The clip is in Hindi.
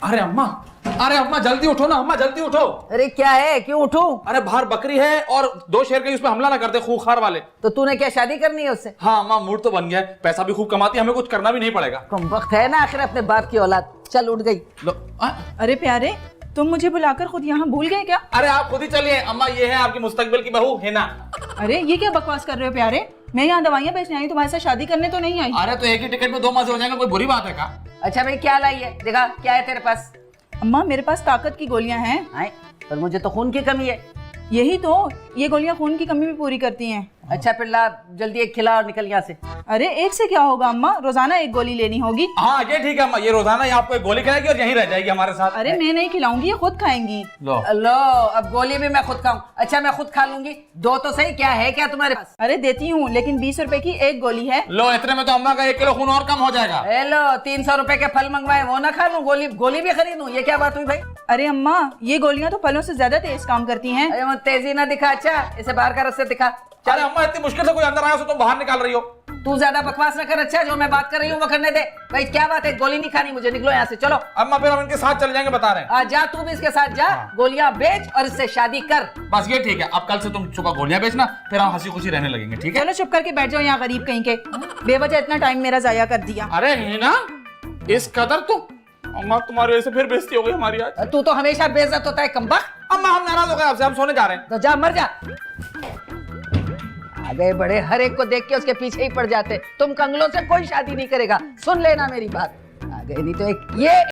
अरे अम्मा जल्दी उठो ना, अम्मा जल्दी उठो। अरे क्या है, क्यों उठूं? अरे बाहर बकरी है और 2 शेर कहीं उस पर हमला ना करते खूंखार वाले। तो तूने क्या शादी करनी है उससे? हाँ अम्मा, मूड तो बन गया है, पैसा भी खूब कमाती है, हमें कुछ करना भी नहीं पड़ेगा। कम वक्त है ना आखिर अपने बाप की औलाद। चल उठ गई। लो अरे प्यारे, तुम मुझे बुलाकर खुद यहाँ भूल गए क्या? अरे आप खुद ही चलिए अम्मा, ये है आपकी मुस्तकबिल की बहू हिना। अरे ये क्या बकवास कर रहे हो प्यारे? मैं यहाँ दवाइयाँ बेचने आई, तुम्हारे साथ शादी करने तो नहीं आई। अरे तो एक ही टिकट में 2 मजे हो जाएंगे, कोई बुरी बात है क्या? अच्छा भाई क्या लाई है, दिखा क्या है तेरे पास? अम्मा मेरे पास ताकत की गोलियाँ हैं। आए, पर मुझे तो खून की कमी है। यही तो, ये गोलियाँ खून की कमी भी पूरी करती हैं। अच्छा फिर ला, जल्दी एक खिला और निकल यहाँ से। अरे एक से क्या होगा अम्मा, रोजाना एक गोली लेनी होगी। हाँ ये ठीक है अम्मा, ये रोजाना ही आपको एक गोली खिलाएगी और यहीं रह जाएगी हमारे साथ। अरे मैं नहीं खिलाऊंगी, ये खुद खाएंगी। लो लो अब गोली भी मैं खुद खाऊं? अच्छा मैं खुद खा लूंगी, दो तो सही। क्या है क्या तुम्हारे पास? अरे देती हूँ, लेकिन 20 रुपए की एक गोली है। लो, इतने में तो अम्मा का 1 किलो खून और कम हो जाएगा। ए लो 300 रुपए के फल मंगवाए, वो ना खा लूं, गोली भी खरीदूं? ये क्या बात हुई भाई? अरे अम्मा ये गोलियाँ तो फलों से ज्यादा तेज काम करती हैं। अरे वो तेजी ना दिखा, अच्छा इसे बाहर का रास्ते दिखा। अरे अम्मा इतनी मुश्किल से कोई अंदर आया तो तुम बाहर निकाल रही हो। तू ज्यादा बकवास ना कर, अच्छा जो मैं बात कर रही हूँ वो करने दे। भाई क्या बात है, गोली नहीं खानी मुझे, निकलो यहाँ से चलो। अम्मा फिर हम इनके साथ चले जाएंगे, बता रहे हैं। जा तू भी इसके साथ जा, गोलियां बेच और इससे शादी कर। बस ये ठीक है, अब कल से तुम सुबह गोलियां बेचना, फिर हम हंसी खुशी रहने लगेंगे, ठीक है? चलो चुप करके बैठ जाओ यहाँ, गरीब कहीं के, बेवजह इतना टाइम मेरा जाया कर दिया। अरे हिना, इस कदर तुम अम्मा, तुम्हारी वजह से फिर बेइज्जती हो गई हमारी आज। तू तो हमेशा बेइज्जत होता है कमबख्त। अम्मा हम नाराज हो गए आपसे, हम सोने जा रहे हैं। तो जा मर जा। आ गए बड़े, हर एक को देख के उसके पीछे ही पड़ जाते। तुम कंगलों से कोई शादी नहीं करेगा, सुन लेना मेरी बात। आ गए नहीं तो एक ये